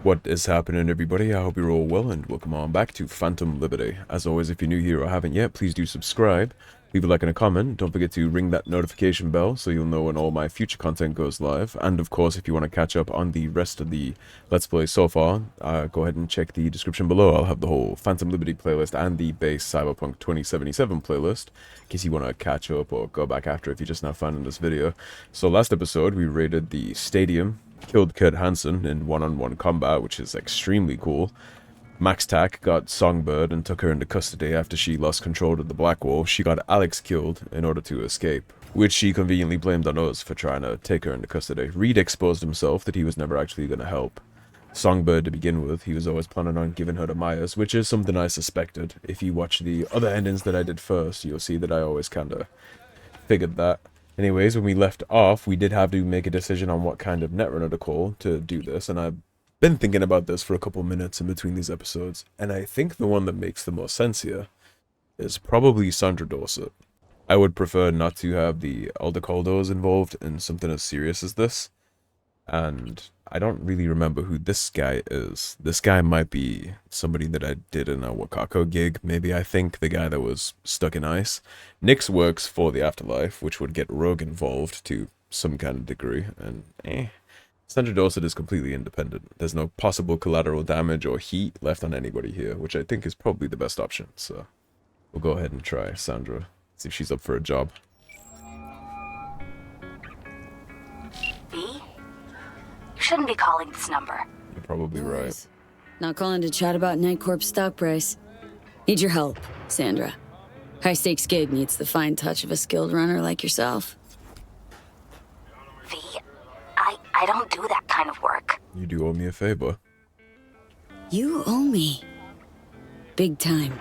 What is happening, everybody? I hope you're all well, and welcome on back to Phantom Liberty. As always, if you're new here or haven't yet, please do subscribe, leave a like and a comment. Don't forget to ring that notification bell so you'll know when all my future content goes live. And of course, if you want to catch up on the rest of the Let's Play so far, go ahead and check the description below. I'll have the whole Phantom Liberty playlist and the base Cyberpunk 2077 playlist, in case you want to catch up or go back after if you're just now finding this video. So last episode, we raided the stadium, killed Kurt Hansen in one-on-one combat, which is extremely cool. MaxTac got Songbird and took her into custody after she lost control of the Blackwall. She got Alex killed in order to escape, which she conveniently blamed on us for trying to take her into custody. Reed exposed himself that he was never actually going to help Songbird to begin with. He was always planning on giving her to Myers, which is something I suspected. If you watch the other endings that I did first, you'll see that I always kind of figured that. Anyways, when we left off, we did have to make a decision on what kind of netrunner to call to do this, and I've been thinking about this for a couple minutes in between these episodes, and I think the one that makes the most sense here is probably Sandra Dorsett. I would prefer not to have the Aldecoldos involved in something as serious as this, and I don't really remember who this guy is. This guy might be somebody that I did in a Wakako gig, maybe. I think the guy that was stuck in ice. Nyx works for the Afterlife, which would get Rogue involved to some kind of degree, and Sandra Dorsett is completely independent. There's no possible collateral damage or heat left on anybody here, which I think is probably the best option, so we'll go ahead and try Sandra, see if she's up for a job. You shouldn't be calling this number. You're probably right. Not calling to chat about Nightcorp's stock price. Need your help, Sandra. High-stakes gig needs the fine touch of a skilled runner like yourself. V, I don't do that kind of work. You do owe me a favor. You owe me. Big time.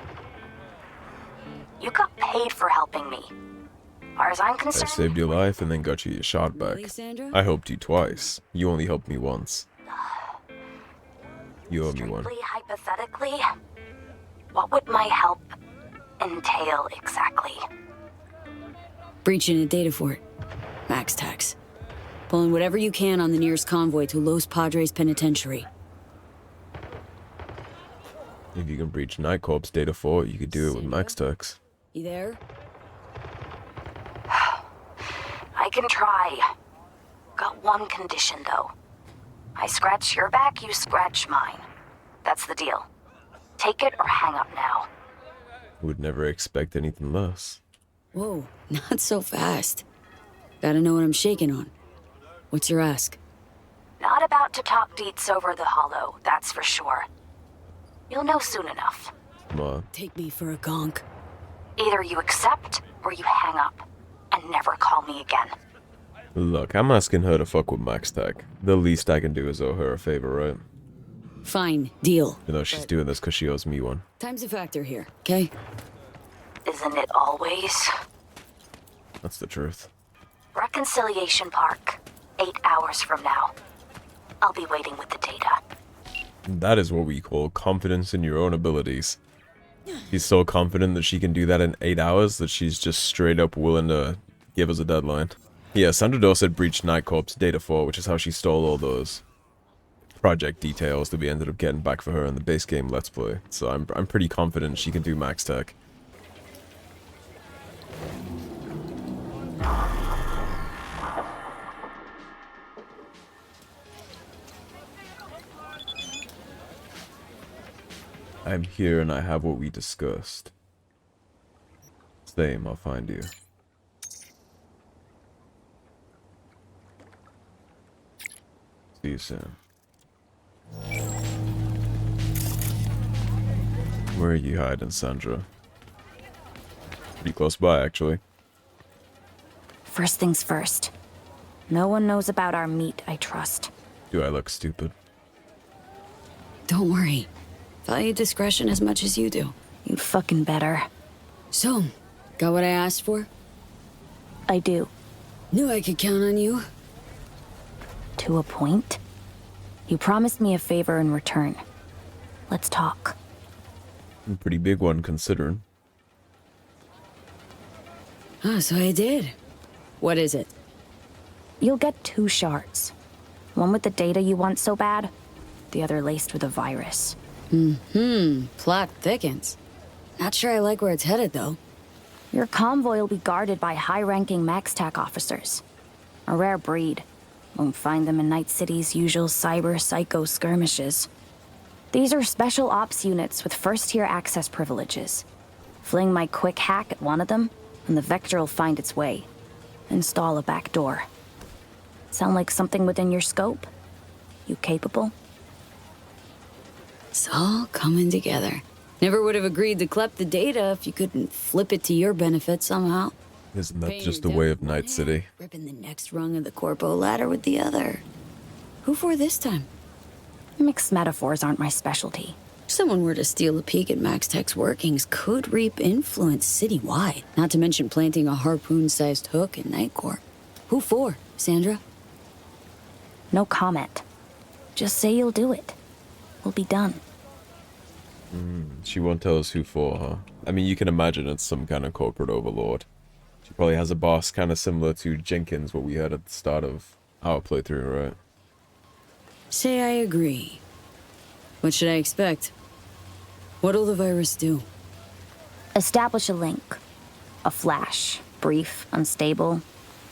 You got paid for helping me. Far as I'm I concerned... saved your life and then got you your shot back. Really, Sandra? I helped you twice. You only helped me once. You owe me one. Strictly hypothetically, what would my help entail exactly? Breaching a Data-fort. MaxTacs. Pulling whatever you can on the nearest convoy to Los Padres Penitentiary. If you can breach Nightcorp's Data-fort, you could do it with MaxTacs. You there? I can try. Got one condition, though. I scratch your back, you scratch mine. That's the deal. Take it or hang up now. Would never expect anything less. Whoa, not so fast. Gotta know what I'm shaking on. What's your ask? Not about to talk deets over the hollow, that's for sure. You'll know soon enough. Come on. Take me for a gonk. Either you accept or you hang up. And never call me again. Look, I'm asking her to fuck with MaxTac. The least I can do is owe her a favor, right? Fine, deal. You know, she's doing this because she owes me one. Time's a factor here, okay? Isn't it always? That's the truth. Reconciliation Park. 8 hours from now. I'll be waiting with the data. That is what we call confidence in your own abilities. She's so confident that she can do that in 8 hours that she's just straight up willing to give us a deadline. Yeah, Sandra Dorsett breached Nightcorp's Data-fort, which is how she stole all those project details that we ended up getting back for her in the base game Let's Play. So I'm pretty confident she can do MaxTac. I'm here and I have what we discussed. Same, I'll find you. See you soon. Where are you hiding, Sandra? Pretty close by, actually. First things first. No one knows about our meet, I trust. Do I look stupid? Don't worry. Value discretion as much as you do. You fucking better. So, got what I asked for? I do. Knew I could count on you. To a point. You promised me a favor in return. Let's talk. A pretty big one, considering. Oh, so I did. What is it? You'll get 2 shards. One with the data you want so bad, the other laced with a virus. Plot thickens. Not sure I like where it's headed, though. Your convoy will be guarded by high-ranking MaxTac officers. A rare breed. Won't find them in Night City's usual cyber-psycho skirmishes. These are special ops units with first-tier access privileges. Fling my quick hack at one of them, and the Vector will find its way. Install a back door. Sound like something within your scope? You capable? It's all coming together. Never would have agreed to collect the data if you couldn't flip it to your benefit somehow. Isn't that Paying just your the way debt of with one Night hand, City? Ripping the next rung of the corpo ladder with the other. Who for this time? Mixed metaphors aren't my specialty. If someone were to steal a peek at MaxTac's workings, could reap influence citywide. Not to mention planting a harpoon-sized hook in Nightcorp. Who for, Sandra? No comment. Just say you'll do it. We'll be done. She won't tell us who for, huh? I mean, you can imagine it's some kind of corporate overlord. She probably has a boss kind of similar to Jenkins, what we had at the start of our playthrough, right? Say I agree. What should I expect? What'll the virus do? Establish a link. A flash. Brief, unstable,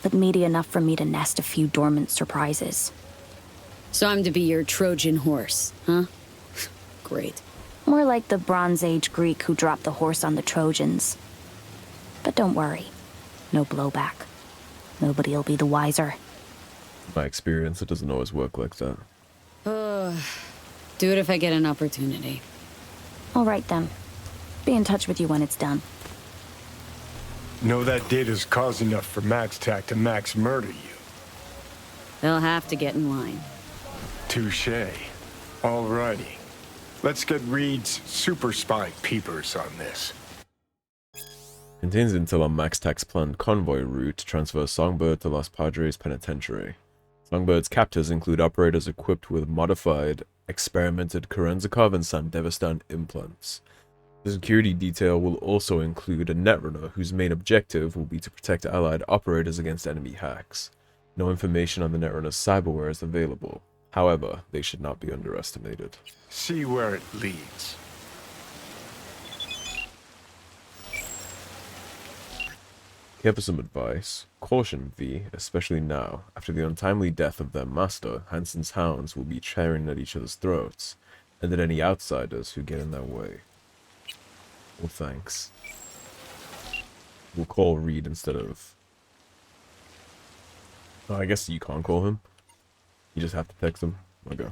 but meaty enough for me to nest a few dormant surprises. So I'm to be your Trojan horse, huh? Great. More like the Bronze Age Greek who dropped the horse on the Trojans. But don't worry. No blowback. Nobody'll be the wiser. In my experience, it doesn't always work like that. Do it if I get an opportunity. All right then. Be in touch with you when it's done. Know that data's cause enough for MaxTac to max murder you. They'll have to get in line. Touché. Alrighty. Let's get Reed's super spy peepers on this. Contains intel on MaxTac's planned convoy route to transfer Songbird to Los Padres Penitentiary. Songbird's captors include operators equipped with modified, experimented Kerenzikov and Sandevistan implants. The security detail will also include a netrunner whose main objective will be to protect allied operators against enemy hacks. No information on the netrunner's cyberware is available. However, they should not be underestimated. See where it leads. Care for some advice. Caution, V, especially now. After the untimely death of their master, Hansen's hounds will be tearing at each other's throats, and at any outsiders who get in their way. Well, thanks. We'll call Reed instead of... Oh, I guess you can't call him. You just have to text him. Okay.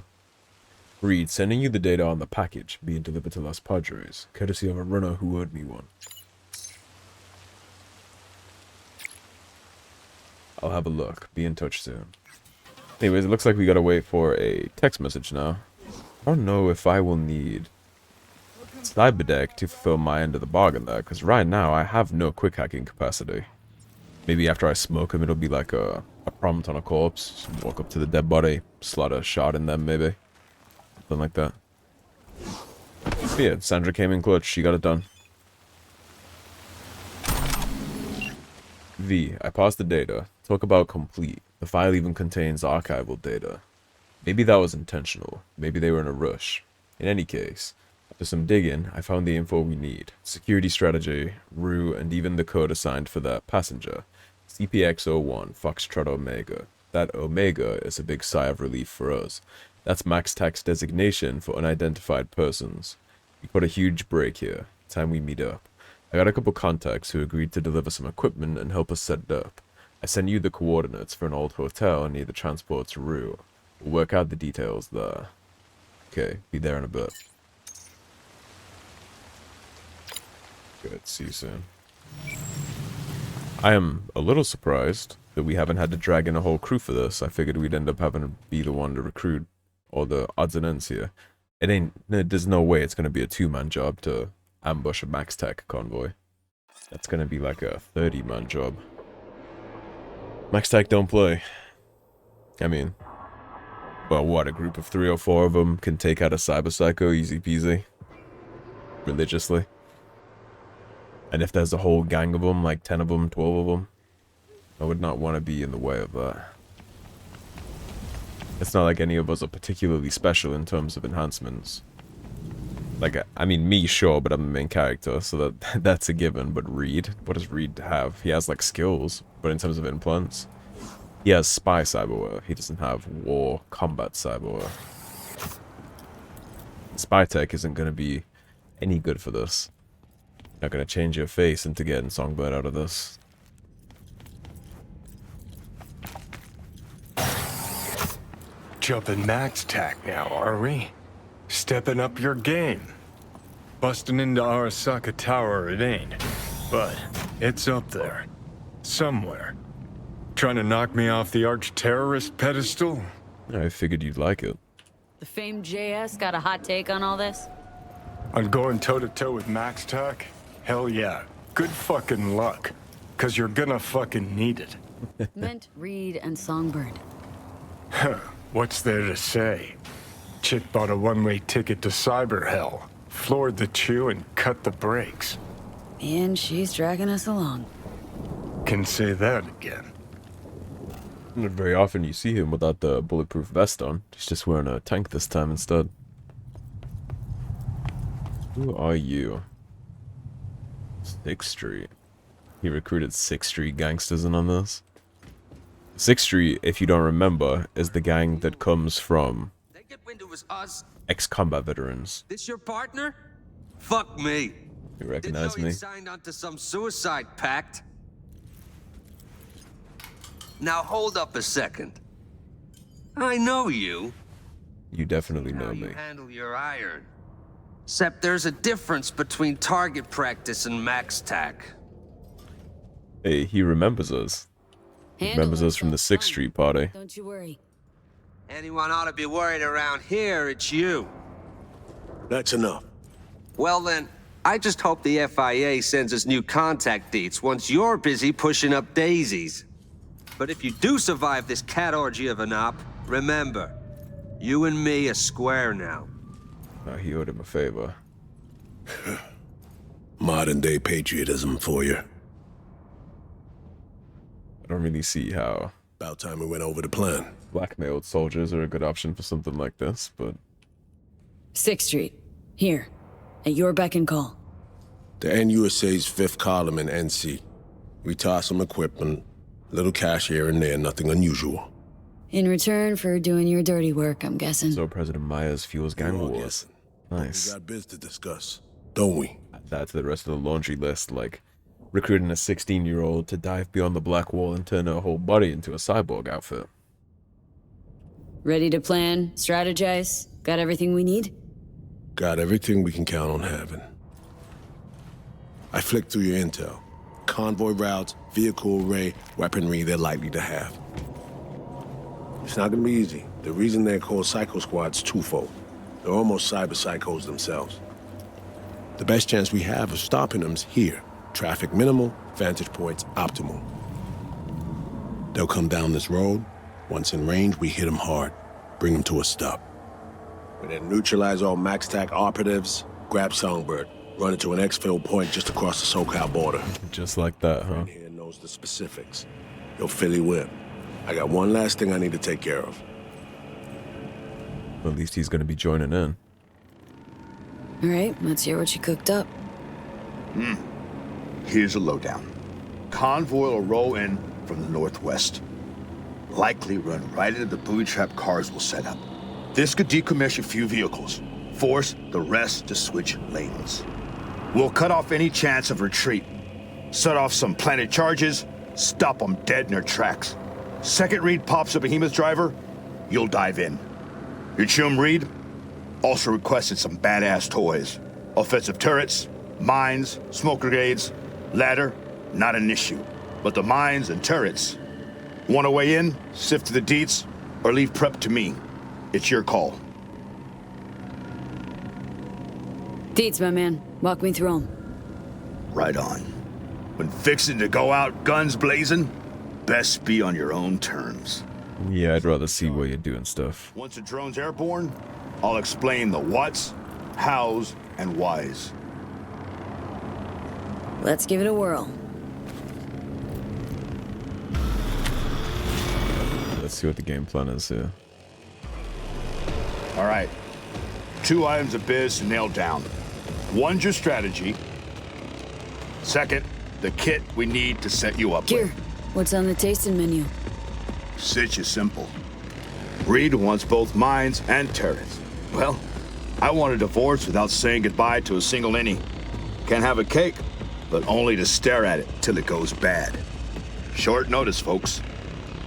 Reed, sending you the data on the package being delivered to Los Padres, courtesy of a runner who owed me one. I'll have a look. Be in touch soon. Anyways, it looks like we gotta wait for a text message now. I don't know if I will need Cyberdeck to fulfill my end of the bargain there, because right now I have no quick hacking capacity. Maybe after I smoke him, it'll be like a prompt on a corpse. Just walk up to the dead body, slot a shot in them, maybe. Something like that. But yeah, Sandra came in clutch. She got it done. V, I parsed the data. Talk about complete. The file even contains archival data. Maybe that was intentional. Maybe they were in a rush. In any case, after some digging, I found the info we need. Security strategy, RU, and even the code assigned for that passenger. CPX-01, Foxtrot Omega. That Omega is a big sigh of relief for us. That's MaxTac's designation for unidentified persons. We put a huge break here. Time we meet up. I got a couple contacts who agreed to deliver some equipment and help us set it up. I sent you the coordinates for an old hotel near the transport to Rue. We'll work out the details there. Okay, be there in a bit. Good, see you soon. I am a little surprised that we haven't had to drag in a whole crew for this. I figured we'd end up having to be the one to recruit all the odds and ends here. There's no way it's going to be a two-man job to ambush a MaxTac convoy. That's going to be like a 30-man job. MaxTac don't play. I mean, well, what, a group of 3 or 4 of them can take out a cyber psycho easy peasy? Religiously. And if there's a whole gang of them, like 10 of them, 12 of them, I would not want to be in the way of that. It's not like any of us are particularly special in terms of enhancements. Like, I mean, me, sure, but I'm the main character, so that's a given. But Reed, what does Reed have? He has, like, skills, but in terms of implants, he has spy cyberware. He doesn't have war combat cyberware. Spy tech isn't going to be any good for this. Not going to change your face into getting Songbird out of this. Jumping MaxTac now, are we? Stepping up your game. Busting into Arasaka Tower it ain't, but it's up there. Somewhere. Trying to knock me off the arch-terrorist pedestal? I figured you'd like it. The famed JS got a hot take on all this? On going toe-to-toe with MaxTac? Hell yeah. Good fucking luck. 'Cause you're gonna fucking need it. Meant Reed and Songbird. What's there to say? Chick bought a one-way ticket to cyber hell, floored the chew and cut the brakes. And she's dragging us along. Can say that again. Not very often you see him without the bulletproof vest on. He's just wearing a tank this time instead. Who are you? 6th Street. He recruited 6th Street gangsters in on this. 6th Street, if you don't remember, is the gang that comes from ex-combat veterans. This your partner? Fuck me. You recognize me? Signed onto some suicide pact. Now hold up a second. I know you. You definitely How know you me. handle your iron. Except there's a difference between target practice and MaxTac. Hey, he remembers us. He remembers us from the 6th Street party. Don't you worry. Anyone ought to be worried around here, it's you. That's enough. Well then, I just hope the FIA sends us new contact dates once you're busy pushing up daisies. But if you do survive this cat orgy of an op, remember, you and me are square now. Now he owed him a favor. Modern day patriotism for you. I don't really see how About time we went over the plan. blackmailed soldiers are a good option for something like this, but 6th Street. Here. At your beck and call. The NUSA's 5th column in NC. We toss some equipment, little cash here and there, nothing unusual. In return for doing your dirty work, I'm guessing. so President Myers fuels gang You're all wars. guessing. We Nice. got biz to discuss, don't we? Add that to the rest of the laundry list, like recruiting a 16-year-old to dive beyond the black wall and turn her whole body into a cyborg outfit. Ready to plan, strategize? Got everything we need? Got everything we can count on having. I flicked through your intel. Convoy routes, vehicle array, weaponry they're likely to have. It's not gonna be easy. The reason they're called Psycho Squad's twofold. They're almost cyber psychos themselves. The best chance we have of stopping them's here. Traffic minimal, vantage points optimal. They'll come down this road. Once in range, we hit them hard. Bring them to a stop. We then neutralize all MaxTac operatives, grab Songbird, run it to an exfil point just across the SoCal border. Just like that, huh? Here knows the specifics. You'll Philly win. I got one last thing I need to take care of. At least he's gonna be joining in. All right, let's hear what you cooked up. Here's a lowdown. Convoy will roll in from the northwest. Likely run right into the booby trap cars we'll set up. This could decommission a few vehicles. Force the rest to switch lanes. We'll cut off any chance of retreat. Set off some planted charges, stop them dead in their tracks. Second Reed pops a behemoth driver, you'll dive in. Your chum Reed also requested some badass toys. Offensive turrets, mines, smoke grenades, ladder, not an issue. But the mines and turrets. Want to weigh in, sift to the deets, or leave prep to me? It's your call. Deets, my man. Walk me through 'em. Right on. When fixing to go out guns blazing, best be on your own terms. Yeah, I'd rather see where you're doing stuff. Once the drone's airborne, I'll explain the whats, hows, and whys. Let's give it a whirl. Let's see what the game plan is here. All right. 2 items of biz to nail down. One's your strategy. Second, the kit we need to set you up Here, with. what's on the tasting menu? Sitch is simple. Reed wants both mines and turrets. Well, I want a divorce without saying goodbye to a single innie. Can have a cake, but only to stare at it till it goes bad. Short notice, folks.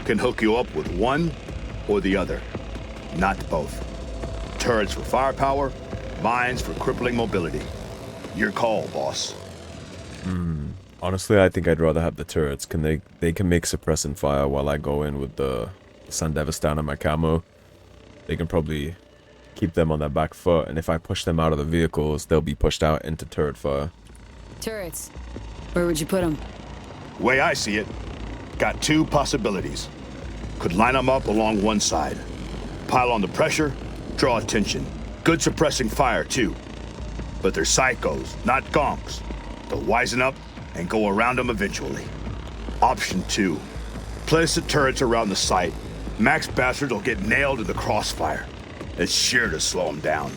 Can hook you up with one or the other, not both. Turrets for firepower, mines for crippling mobility. Your call, boss. Honestly, I think I'd rather have the turrets. They can make suppressing fire while I go in with the Sandevistan and my camo. They can probably keep them on their back foot, and if I push them out of the vehicles, they'll be pushed out into turret fire. Turrets. Where would you put them? Way I see it, got 2 possibilities. Could line them up along one side. Pile on the pressure, draw attention. Good suppressing fire, too. But they're psychos, not gonks. They'll wisen up and go around them eventually. Option 2. Place the turrets around the site. Max bastards will get nailed to the crossfire. It's sure to slow them down.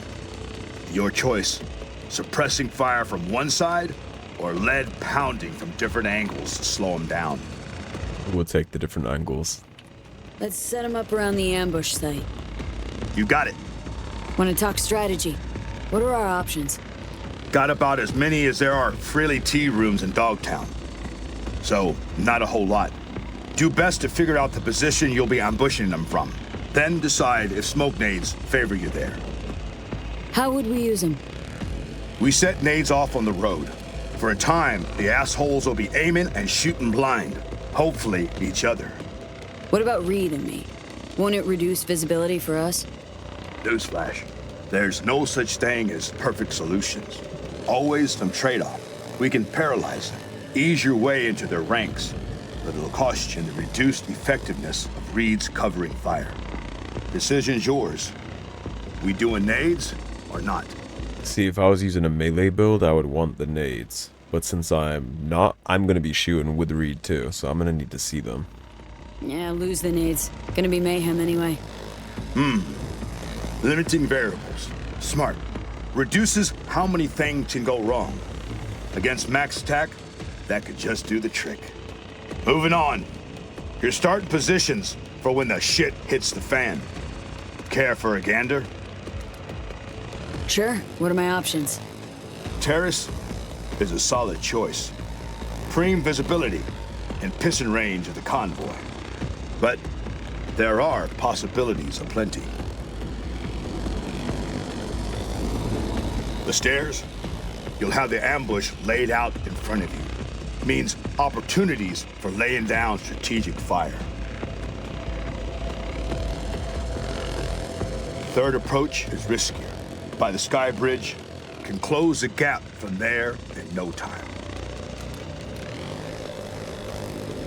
Your choice. Suppressing fire from one side, or lead pounding from different angles to slow them down. We'll take the different angles. Let's set them up around the ambush site. You got it. Want to talk strategy? What are our options? Got about as many as there are freely tea rooms in Dogtown. So, not a whole lot. Do best to figure out the position you'll be ambushing them from. Then decide if smoke nades favor you there. How would we use them? We set nades off on the road. For a time, the assholes will be aiming and shooting blind. Hopefully, each other. What about Reed and me? Won't it reduce visibility for us? Newsflash. There's no such thing as perfect solutions. Always some trade-off. We can paralyze them, ease your way into their ranks, but it'll cost you the reduced effectiveness of Reed's covering fire. Decision's yours. We doing nades or not? See, if I was using a melee build, I would want the nades. But since I'm not, I'm going to be shooting with Reed too, so I'm going to need to see them. Yeah, lose the nades. Gonna be mayhem anyway. Limiting variables. Smart. Reduces how many things can go wrong. Against MaxTac, that could just do the trick. Moving on. Your starting positions for when the shit hits the fan. Care for a gander? Sure. What are my options? Terrace is a solid choice. Prime visibility and piston range of the convoy. But there are possibilities aplenty. The stairs, you'll have the ambush laid out in front of you. Means opportunities for laying down strategic fire. Third approach is riskier. By the sky bridge, can close the gap from there in no time.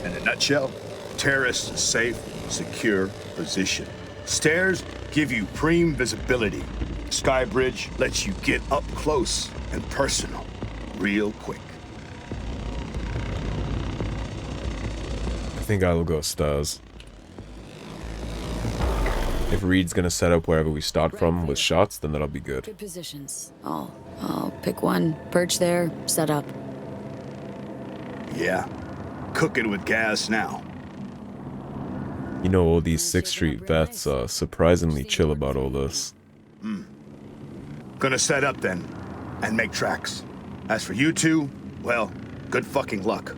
In a nutshell, terrace is a safe, secure position. Stairs give you prime visibility. Sky bridge lets you get up close and personal, real quick. I think I will go stairs. If Reed's gonna set up wherever we start from with shots, then that'll be good. Good positions. I'll pick one, perch there, set up. Yeah, cooking with gas now. You know, all these 6th Street vets are surprisingly chill about all this. Gonna set up then, and make tracks. As for you two, well, good fucking luck.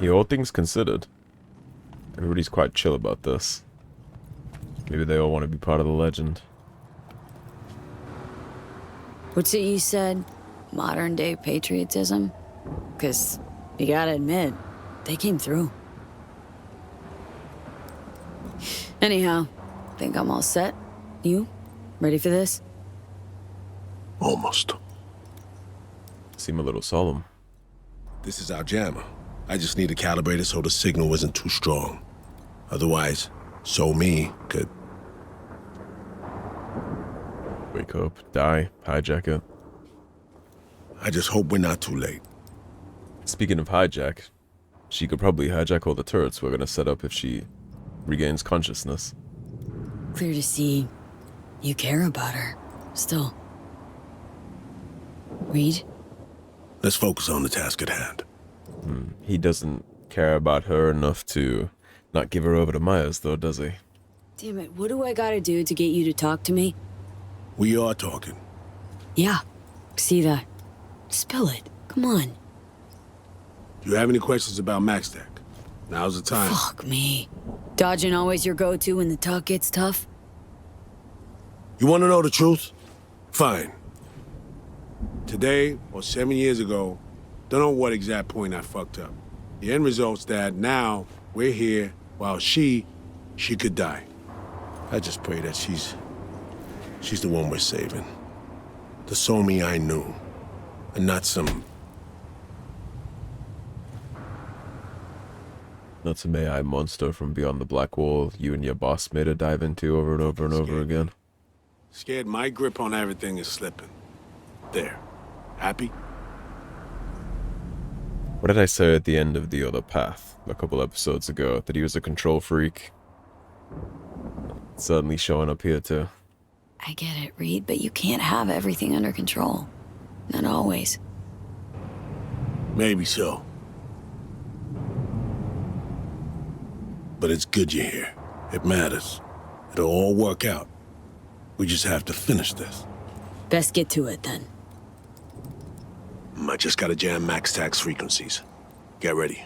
Yeah, all things considered, everybody's quite chill about this. Maybe they all want to be part of the legend. What's it you said? Modern day patriotism? 'Cause you gotta admit, they came through. Anyhow, think I'm all set. You? Ready for this? Almost. Seem a little solemn. This is our jammer. I just need to calibrate it so the signal isn't too strong. Otherwise, so me could... Wake up, die, hijack it. I just hope we're not too late. Speaking of hijack, she could probably hijack all the turrets we're gonna set up if she regains consciousness. Clear to see you care about her. Still. Reed? Let's focus on the task at hand. He doesn't care about her enough to not give her over to Myers, though, does he? Damn it, what do I gotta do to get you to talk to me? We are talking. Yeah, see that. Spill it. Come on. Do you have any questions about MaxTac? Now's the time. Fuck me. Dodging always your go-to when the talk gets tough? You want to know the truth? Fine. Today, or 7 years ago, don't know what exact point I fucked up. The end result's that now we're here while she could die. I just pray that she's the one we're saving. The Somi I knew, and not some AI monster from beyond the black wall you and your boss made her dive into over and over and over again. Scared my grip on everything is slipping. There. Happy? What did I say at the end of The Other Path a couple episodes ago? That he was a control freak? Suddenly showing up here too. I get it, Reed, but you can't have everything under control. Not always. Maybe so. But it's good you're here. It matters. It'll all work out. We just have to finish this. Best get to it, then. I just gotta jam MaxTac's frequencies. Get ready.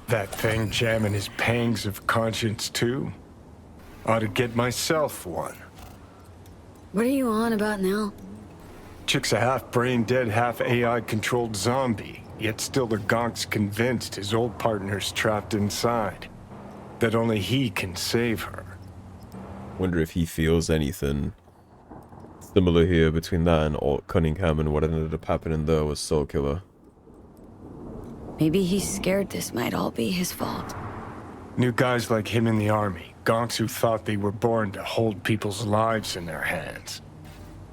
That thing jamming his pangs of conscience, too? Ought to get myself one. What are you on about now? Chick's a half brain-dead, half AI-controlled zombie, yet still the gonk's convinced his old partner's trapped inside. That only he can save her. Wonder if he feels anything similar here between that and Alt Cunningham and what ended up happening there with Soul Killer. Maybe he's scared this might all be his fault. New guys like him in the army, gonks who thought they were born to hold people's lives in their hands.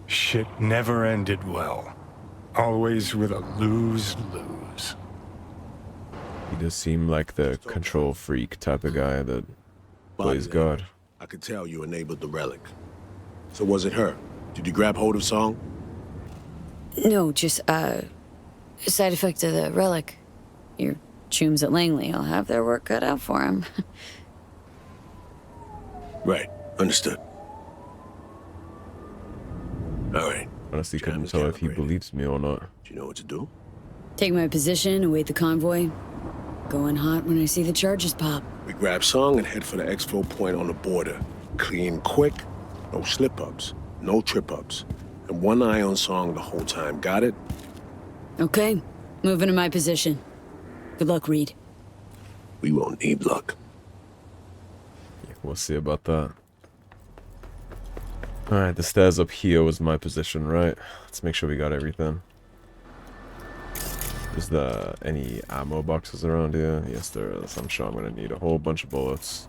Shit never ended well. Always with a lose-lose. He does seem like the control freak type of guy that plays God. I could tell you enabled the relic. So was it her? Did you grab hold of Song? No, just, side effect of the relic. Your chooms at Langley will have their work cut out for him. Right. Understood. All right. Honestly, couldn't tell if he believes me or not. Do you know what to do? Take my position, await the convoy. Going hot when I see the charges pop. We grab Song and head for the exfil point on the border. Clean quick, no slip-ups, no trip-ups. And one eye on Song the whole time, got it? Okay, moving to my position. Good luck, Reed. We won't need luck. Yeah, we'll see about that. Alright, the stairs up here was my position, right? Let's make sure we got everything. Is there any ammo boxes around here? Yes, there is. I'm sure I'm gonna need a whole bunch of bullets.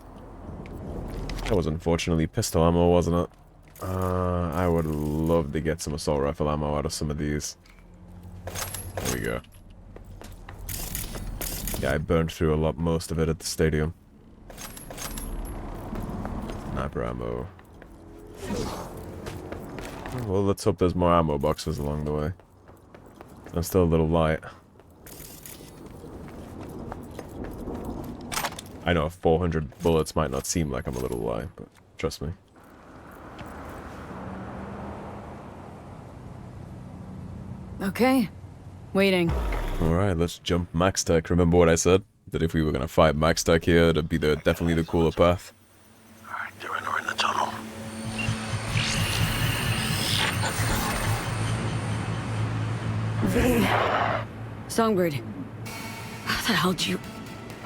That was unfortunately pistol ammo, wasn't it? I would love to get some assault rifle ammo out of some of these. There we go. Yeah, I burned through most of it at the stadium. Sniper ammo. Well, let's hope there's more ammo boxes along the way. I'm still a little light. I know 400 bullets might not seem like I'm a little light, but trust me. Okay, waiting. Alright, let's jump MaxTac. Remember what I said? That if we were gonna fight MaxTac here, it'd be definitely the cooler path. Alright, they're in the tunnel. V. Songbird. How the hell did you...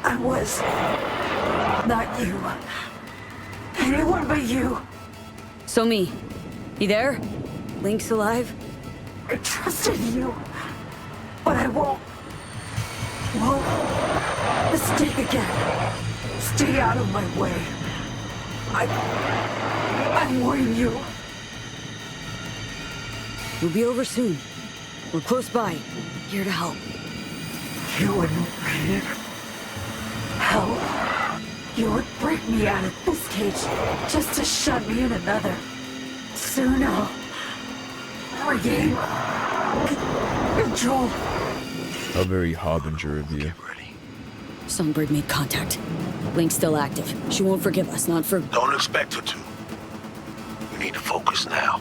I was not you. Anyone but you. So me. You there? Link's alive? I trusted you, but I won't mistake again. Stay out of my way. I warn you. We'll be over soon. We're close by. Here to help. You wouldn't Reed. Help. You would break me out of this cage just to shut me in another. Soon I'll regain control. How very harbinger of you. Songbird made contact. Link's still active. She won't forgive us, not for... Don't expect her to. We need to focus now.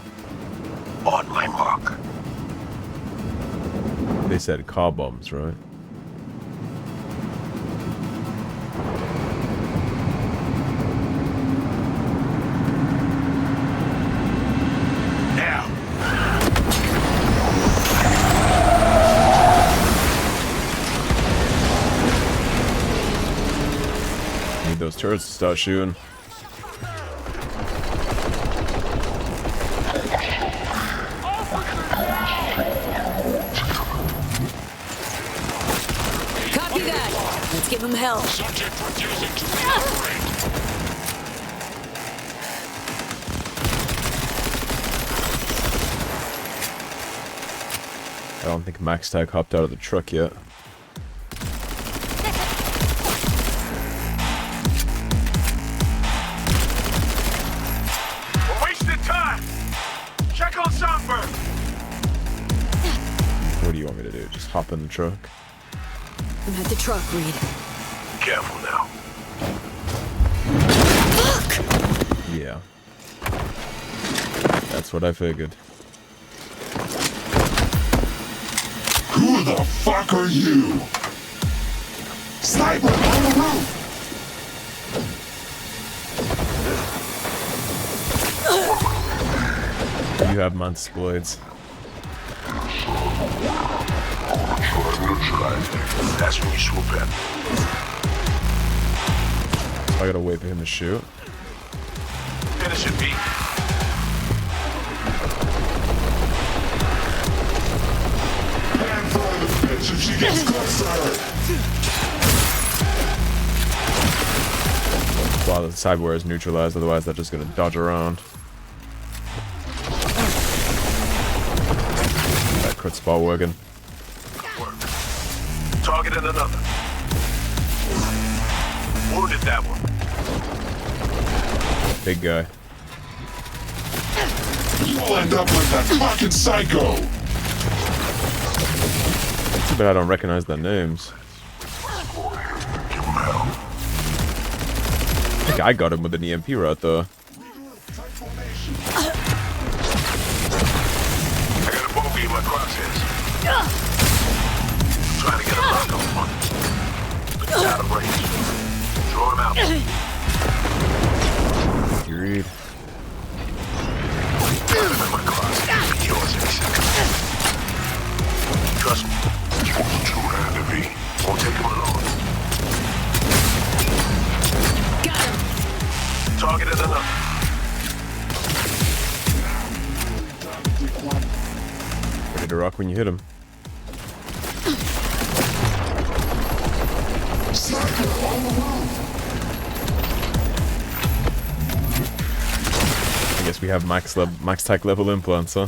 On my mark. They said car bombs, right? Now. Need those turrets to start shooting. Copy that! Let's give him hell. Subject refusing to cooperate. I don't think MaxTac hopped out of the truck yet. We're wasting time. Check on Songbird. What do you want me to do? Just hop in the truck? I'm at the truck, Reed. Careful now. Yeah. That's what I figured. Who the fuck are you? Sniper on the roof! You have mantis blades. That's when you swoop in. I gotta wait for him to shoot. Finish it, Pete. Land for the bitch if she gets closer! While the cyberware is neutralized, otherwise they're just gonna dodge around. That crit spot working. Targeted another. Wounded that one. Big guy. You'll end up like that fucking psycho! Too bad I don't recognize their names. I think I got him with an EMP right there. I got a bogey in my crosshairs. Trying to get a lock on one. But he's out of range. Throw him out. Agreed. I'm in my crosshairs. Yours any second. Trust me. Two-handed V. Won't take him alone. Got him! Targeted enough. Ready to rock when you hit him. Sniper on the roof! I guess we have MaxTac level implants, huh?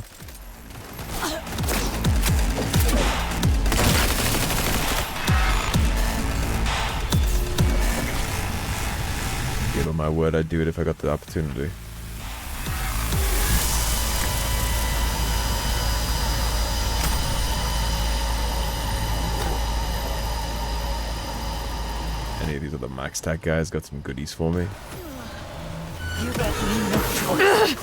Give him my word, I'd do it if I got the opportunity. Any of these other MaxTac guys got some goodies for me? You got no choice.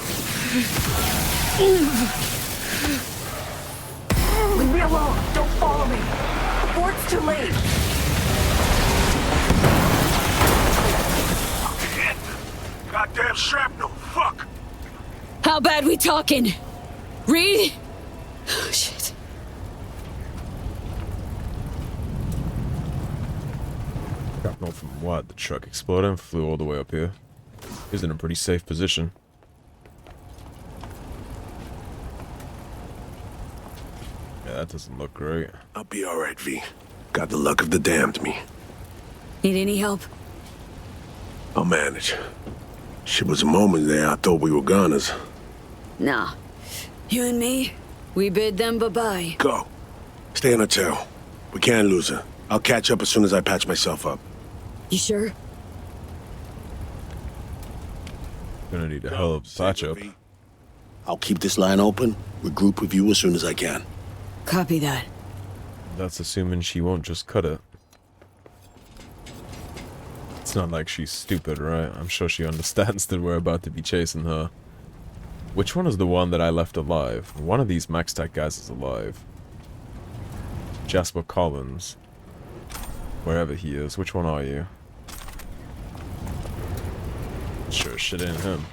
Leave me alone. Don't follow me. The fort's too late. Hit. Goddamn shrapnel. Fuck. How bad we talking? Reed? Oh, shit. Shrapnel from what? The truck exploded and flew all the way up here. He was in a pretty safe position. Yeah, that doesn't look great. I'll be alright, V. Got the luck of the damned me. Need any help? I'll manage. Shit was a moment there I thought we were goners. Nah. You and me, we bid them bye-bye. Go. Stay on her tail. We can't lose her. I'll catch up as soon as I patch myself up. You sure? Gonna need a hell of a patch up. I'll keep this line open. Regroup with you as soon as I can. Copy that. That's assuming she won't just cut it. It's not like she's stupid, right? I'm sure she understands that we're about to be chasing her. Which one is the one that I left alive? One of these MaxTac guys is alive. Jasper Collins. Wherever he is. Which one are you? Sure shit ain't him.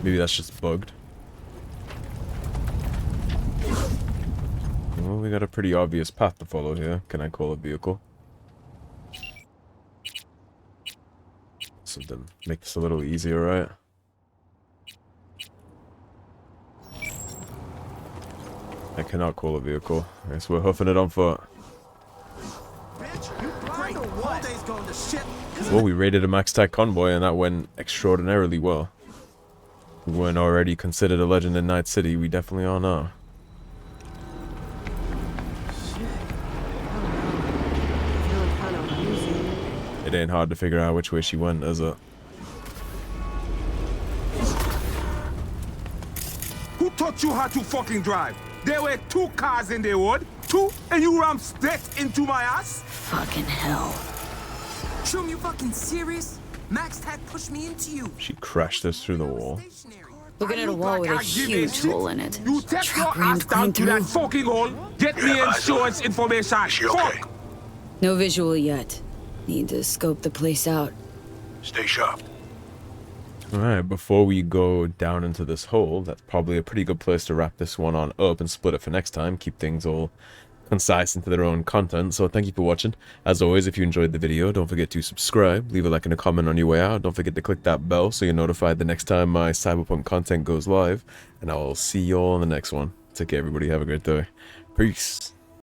Maybe that's just bugged. Well, we got a pretty obvious path to follow here. Can I call a vehicle? Something make this a little easier, right? I cannot call a vehicle. I guess we're hoofing it on foot. Well, we raided a MaxTac Convoy and that went extraordinarily well. We weren't already considered a legend in Night City, we definitely are now. It ain't hard to figure out which way she went, is it? Who taught you how to fucking drive? There were 2 cars in the wood, 2, and you rammed straight into my ass? Fucking hell. Shum, you fucking serious? MaxTac pushed me into you. She crashed us through the wall. Looking at a wall with a huge hole in it. You take your Truck rammed ass down to clean that through. fucking hole, get me insurance information. Fuck! No visual yet. Need to scope the place out. Stay sharp. Alright, before we go down into this hole, that's probably a pretty good place to wrap this one on up and split it for next time. Keep things all concise into their own content. So thank you for watching. As always, if you enjoyed the video, don't forget to subscribe, leave a like and a comment on your way out. Don't forget to click that bell so you're notified the next time my Cyberpunk content goes live. And I'll see you all in the next one. Take care, everybody. Have a great day. Peace.